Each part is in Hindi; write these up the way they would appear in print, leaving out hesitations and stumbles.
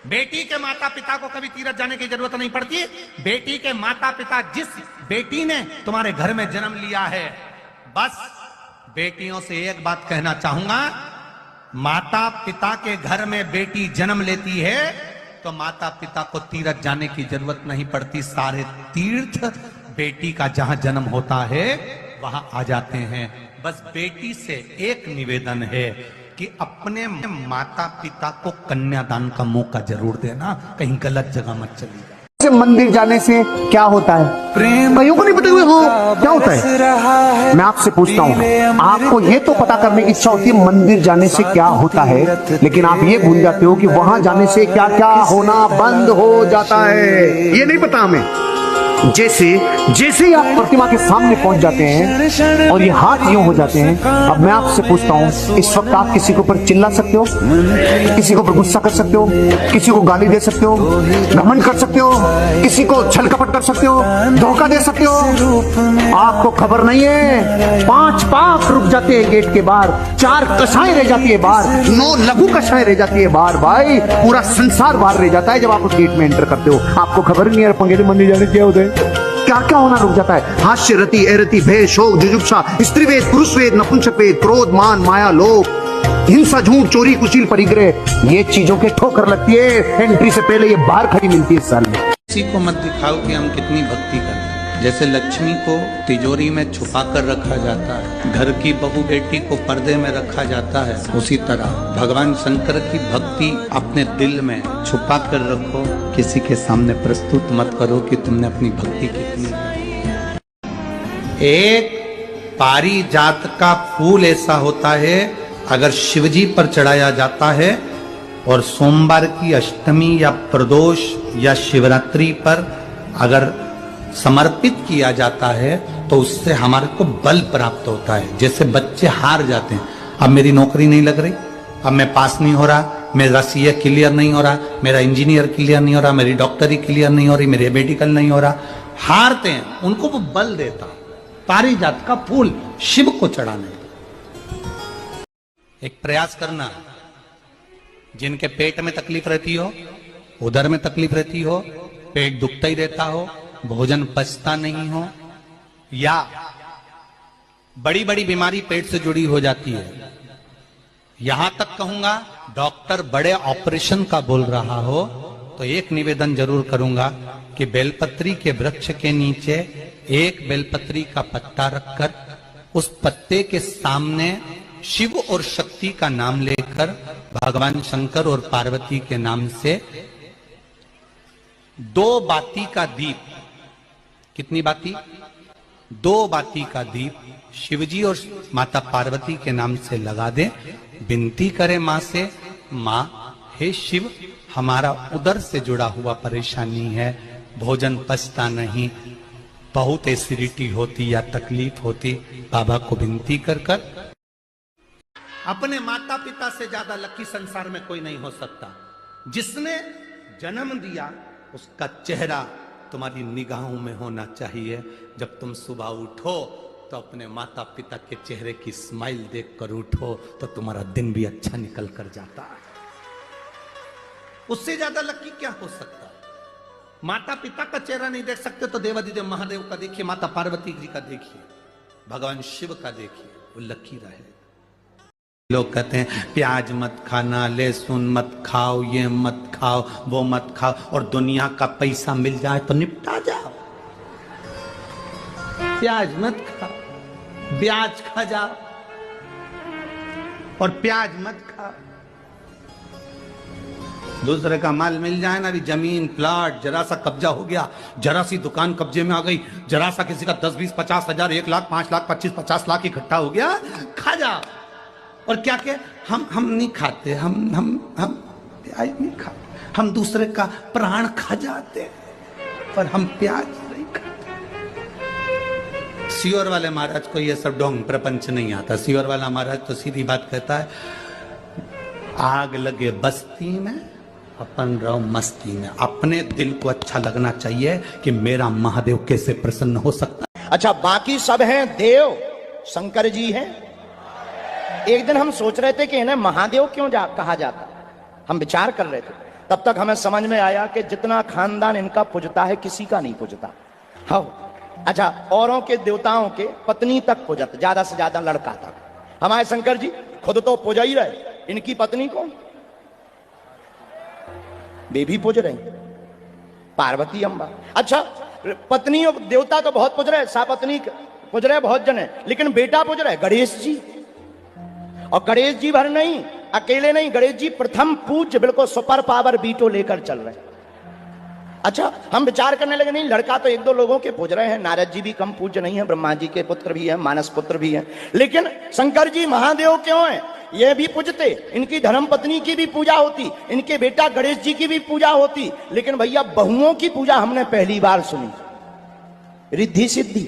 बेटी के माता पिता को कभी तीरथ जाने की जरूरत नहीं पड़ती। बेटी के माता पिता, जिस बेटी ने तुम्हारे घर में जन्म लिया है, बस बेटियों से एक बात कहना चाहूंगा, माता पिता के घर में बेटी जन्म लेती है तो माता पिता को तीरथ जाने की जरूरत नहीं पड़ती। सारे तीर्थ बेटी का जहां जन्म होता है वहां आ जाते हैं। बस बेटी से एक निवेदन है कि अपने माता पिता को कन्यादान का मौका जरूर देना, कहीं गलत जगह मत चली जाए। मंदिर जाने से क्या होता है? प्रेम को नहीं पता हुए हाँ क्या होता है? मैं आपसे पूछता हूँ, आपको ये तो पता करने की इच्छा होती है मंदिर जाने से क्या होता है, लेकिन आप ये भूल जाते हो कि वहां जाने से क्या क्या होना बंद हो जाता है। ये नहीं पता हमें। जैसे ही आप प्रतिमा के सामने पहुंच जाते हैं और ये हाथ यूं हो जाते हैं, अब मैं आपसे पूछता हूं, इस वक्त आप किसी के ऊपर चिल्ला सकते हो, किसी के ऊपर गुस्सा कर सकते हो, किसी को गाली दे सकते हो, घमंड कर सकते हो, किसी को छल कपट कर सकते हो, धोखा दे सकते हो? आपको खबर नहीं है, 5 पाप रुक जाते हैं गेट के बाहर, 4 कसाएं रह जाती है बाहर, 9 लघु कसाएं रह जाती है बाहर। भाई पूरा संसार बाहर रह जाता है जब आप उस गेट में एंटर करते हो। आपको खबर नहीं है पंगे मंदिर जाने क्या होता है, क्या क्या होना रुक जाता है। हास्य, रति, एरति, भय, शोक, जुजुप्सा, स्त्रीवेद, पुरुषवेद, नपुंसकवेद, क्रोध, मान, माया, लोभ, हिंसा, झूठ, चोरी, कुशील, परिग्रह, ये चीजों के ठोकर लगती है। एंट्री से पहले ये बाहर खड़ी मिलती है साल में। किसी को मत दिखाओ कि हम कितनी भक्ति करते हैं। जैसे लक्ष्मी को तिजोरी में छुपा कर रखा जाता है, घर की बहू बेटी को पर्दे में रखा जाता है, उसी तरह भगवान शंकर की भक्ति अपने दिल में छुपा कर रखो। किसी के सामने प्रस्तुत मत करो कि तुमने अपनी भक्ति कितनी। एक पारिजात का फूल ऐसा होता है, अगर शिवजी पर चढ़ाया जाता है और सोमवार की अष्टमी या प्रदोष या शिवरात्रि पर अगर समर्पित किया जाता है तो उससे हमारे को बल प्राप्त होता है। जैसे बच्चे हार जाते हैं, अब मेरी नौकरी नहीं लग रही, अब मैं पास नहीं हो रहा, मेरा सीए क्लियर नहीं हो रहा, मेरा इंजीनियर क्लियर नहीं हो रहा, मेरी डॉक्टरी क्लियर नहीं हो रही, मेरे मेडिकल नहीं हो रहा, हारते हैं, उनको वो बल देता। पारिजात का फूल शिव को चढ़ाने एक प्रयास करना। जिनके पेट में तकलीफ रहती हो, उदर में तकलीफ रहती हो, पेट दुखता ही रहता हो, भोजन पचता नहीं हो, या बड़ी बड़ी बीमारी पेट से जुड़ी हो जाती है, यहां तक कहूंगा डॉक्टर बड़े ऑपरेशन का बोल रहा हो, तो एक निवेदन जरूर करूंगा कि बेलपत्री के वृक्ष के नीचे एक बेलपत्री का पत्ता रखकर उस पत्ते के सामने शिव और शक्ति का नाम लेकर भगवान शंकर और पार्वती के नाम से 2 बाती का दीप, कितनी बाती? 2 बाती का दीप शिवजी और माता पार्वती के नाम से लगा दे, विनती करे मां से, मां हे शिव, हमारा उदर से जुड़ा हुआ परेशानी है, भोजन पचता नहीं, बहुत एसिडिटी होती या तकलीफ होती, बाबा को विनती कर कर। अपने माता पिता से ज्यादा लकी संसार में कोई नहीं हो सकता। जिसने जन्म दिया उसका चेहरा तुम्हारी निगाहों में होना चाहिए। जब तुम सुबह उठो तो अपने माता पिता के चेहरे की स्माइल देखकर उठो तो तुम्हारा दिन भी अच्छा निकल कर जाता है। उससे ज्यादा लकी क्या हो सकता है? माता पिता का चेहरा नहीं देख सकते तो देवाधिदेव महादेव का देखिए, माता पार्वती जी का देखिए, भगवान शिव का देखिए, वो लकी रहे। लोग कहते हैं प्याज मत खाना, लहसुन मत खाओ, ये मत खाओ, वो मत खाओ, और दुनिया का पैसा मिल जाए तो निपटा जाओ। प्याज मत खाओ, ब्याज खा जाओ, और प्याज मत खाओ। दूसरे का माल मिल जाए ना, भी जमीन प्लाट जरा सा कब्जा हो गया, जरा सी दुकान कब्जे में आ गई, जरा सा किसी का 10, 20, 50 हजार, 1 लाख, 5 लाख, 25, 50 लाख इकट्ठा हो गया, खा जाओ। और क्या क्या हम नहीं खाते, हम प्याज नहीं खाते, हम दूसरे का प्राण खा जाते, पर हम प्याज नहीं खाते। सियोर वाले महाराज को ये सब ढोंग प्रपंच नहीं आता। सियोर वाला महाराज तो सीधी बात कहता है, आग लगे बस्ती में अपन रहो मस्ती में। अपने दिल को अच्छा लगना चाहिए कि मेरा महादेव कैसे प्रसन्न हो सकता है। अच्छा, बाकी सब हैं देव, शंकर जी हैं। एक दिन हम सोच रहे थे कि इन्हें महादेव क्यों कहा जाता, हम विचार कर रहे थे तब तक हमें समझ में आया कि जितना खानदान इनका पूजता है किसी का नहीं पूजता। हाँ, अच्छा, औरों के देवताओं के पत्नी तक पूजत, ज्यादा से ज्यादा लड़का तक। हमारे शंकर जी खुद तो पूजा ही रहे, इनकी पत्नी को वे भी पूज रहे, पार्वती अम्बा। अच्छा, पत्नी और देवता तो बहुत पूज रहे, सापत्नी पूज रहे बहुत जने, लेकिन बेटा पूज रहे गणेश जी। और गणेश जी भर नहीं, अकेले नहीं, गणेश जी प्रथम पूज्य, बिल्कुल सुपर पावर बीटो लेकर चल रहे। अच्छा, हम विचार करने लगे नहीं, लड़का तो एक दो लोगों के पूज रहे हैं, नारद जी भी कम पूज्य नहीं है, ब्रह्मा जी के पुत्र भी है, मानस पुत्र भी है, लेकिन शंकर जी महादेव क्यों है? ये भी पूजते, इनकी धर्म पत्नी की भी पूजा होती, इनके बेटा गणेश जी की भी पूजा होती, लेकिन भैया बहुओं की पूजा हमने पहली बार सुनी, रिद्धि सिद्धि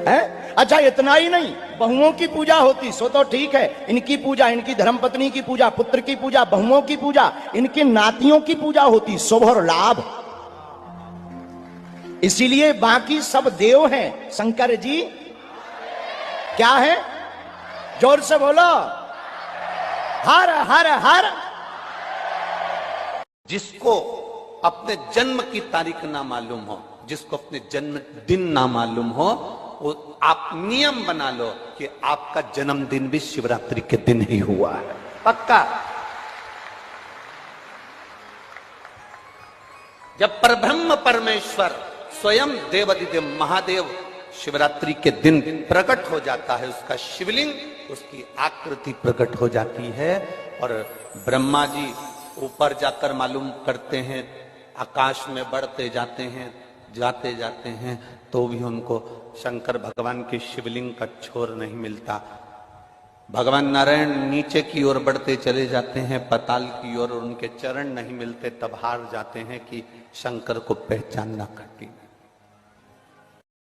है। अच्छा, इतना ही नहीं, बहुओं की पूजा होती, सो तो ठीक है, इनकी पूजा, इनकी धर्मपत्नी की पूजा, पुत्र की पूजा, बहुओं की पूजा, इनकी नातियों की पूजा होती, शुभ और लाभ। इसीलिए बाकी सब देव हैं, शंकर जी क्या है? जोर से बोलो, हर हर हर। जिसको अपने जन्म की तारीख ना मालूम हो, जिसको अपने जन्म दिन ना मालूम हो, वो आप नियम बना लो कि आपका जन्मदिन भी शिवरात्रि के दिन ही हुआ है, पक्का। जब परब्रह्म परमेश्वर स्वयं देवादिदेव महादेव शिवरात्रि के दिन प्रकट हो जाता है, उसका शिवलिंग, उसकी आकृति प्रकट हो जाती है, और ब्रह्मा जी ऊपर जाकर मालूम करते हैं, आकाश में बढ़ते जाते हैं, जाते जाते हैं, तो भी उनको शंकर भगवान के शिवलिंग का छोर नहीं मिलता। भगवान नारायण नीचे की ओर बढ़ते चले जाते हैं, पाताल की ओर, और उनके चरण नहीं मिलते, तब हार जाते हैं कि शंकर को पहचानना कठिन।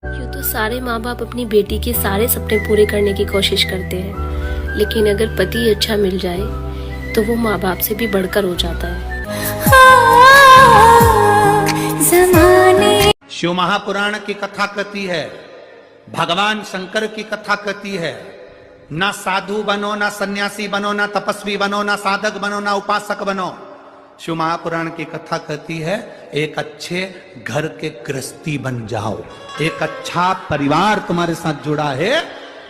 यूँ तो सारे माँ बाप अपनी बेटी के सारे सपने पूरे करने की कोशिश करते हैं, लेकिन अगर पति अच्छा मिल जाए तो वो माँ बाप से भी बढ़कर हो जाता है। शिव महापुराण की कथा कहती है, भगवान शंकर की कथा कहती है, ना साधु बनो, ना सन्यासी बनो, ना तपस्वी बनो, ना साधक बनो, ना उपासक बनो। शिव महापुराण की कथा कहती है, एक अच्छे घर के गृहस्थी बन जाओ, एक अच्छा परिवार तुम्हारे साथ जुड़ा है,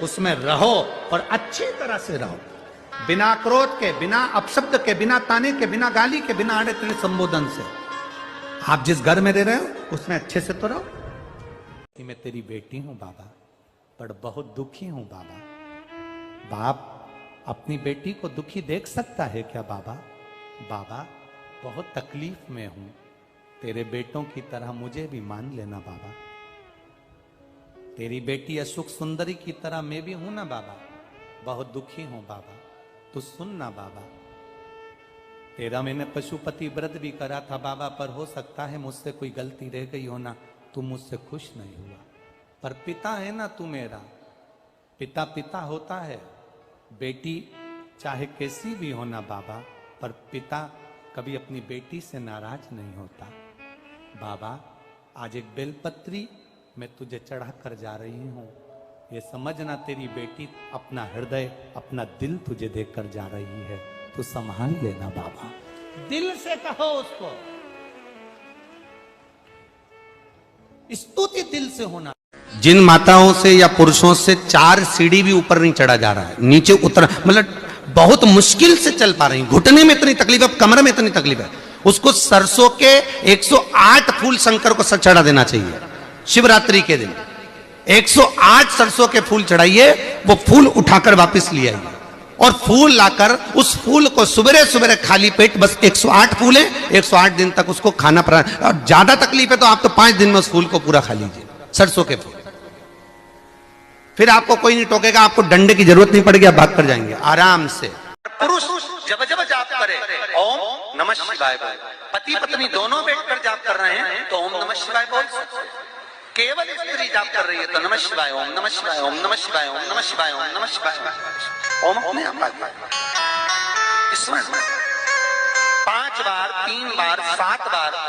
उसमें रहो और अच्छी तरह से रहो, बिना क्रोध के, बिना अपशब्द के, बिना ताने के, बिना गाली के, बिना अड़े टेढ़े संबोधन से। आप जिस घर में रह रहे हो उसमें अच्छे से तो रहो। मैं तेरी बेटी हूं बाबा, पर बहुत दुखी हूं बाबा। बाप अपनी बेटी को दुखी देख सकता है क्या बाबा? बाबा बहुत तकलीफ में हूं, तेरे बेटों की तरह मुझे भी मान लेना बाबा। तेरी बेटी असुख सुंदरी की तरह मैं भी हूं ना बाबा, बहुत दुखी हूं बाबा, तू सुन ना बाबा। तेरा मैंने पशुपति व्रत भी करा था बाबा, पर हो सकता है मुझसे कोई गलती रह गई हो ना, तू मुझसे खुश नहीं हुआ, पर पिता है ना तू मेरा, पिता पिता होता है। बेटी चाहे कैसी भी हो ना बाबा, पर पिता कभी अपनी बेटी से नाराज नहीं होता। बाबा आज एक बेलपत्री मैं तुझे चढ़ा कर जा रही हूं, ये समझना तेरी बेटी अपना हृदय, अपना दिल तुझे देकर जा रही है, तो संभाल लेना बाबा। दिल से कहो उसको, स्तुति दिल से होना। जिन माताओं से या पुरुषों से 4 सीढ़ी भी ऊपर नहीं चढ़ा जा रहा है, नीचे उतर, मतलब बहुत मुश्किल से चल पा रही, घुटने में इतनी तकलीफ है, कमर में इतनी तकलीफ है, उसको सरसों के 108 फूल शंकर को चढ़ा देना चाहिए। शिवरात्रि के दिन 108 सरसों के फूल चढ़ाइए, वो फूल उठाकर वापस ले आइए, और फूल लाकर उस फूल को सुबह सुबह खाली पेट, बस 108 फूल है, 108 दिन तक उसको खाना पड़ा। और ज्यादा तकलीफ है तो आप तो 5 दिन में उस फूल को पूरा खा लीजिए, सरसों के फूल। फिर आपको कोई नहीं टोकेगा, आपको डंडे की जरूरत नहीं पड़ेगी, आप भाग कर जाएंगे आराम से। पुरुष जब जब जाप करे ओम नमः शिवाय बोल, पति पत्नी दोनों बैठकर जाप कर रहे हैं तो ओम नमः शिवाय बोल सकते हैं। केवल स्त्री जाप कर रही है तो नमः शिवाय, ओम नमः शिवाय, ओम नमः शिवाय, ओम नमः शिवाय, ओम नमः शिवाय, ओम अपने आप आ गया। इसमें 5 बार, 3 बार, 7 बार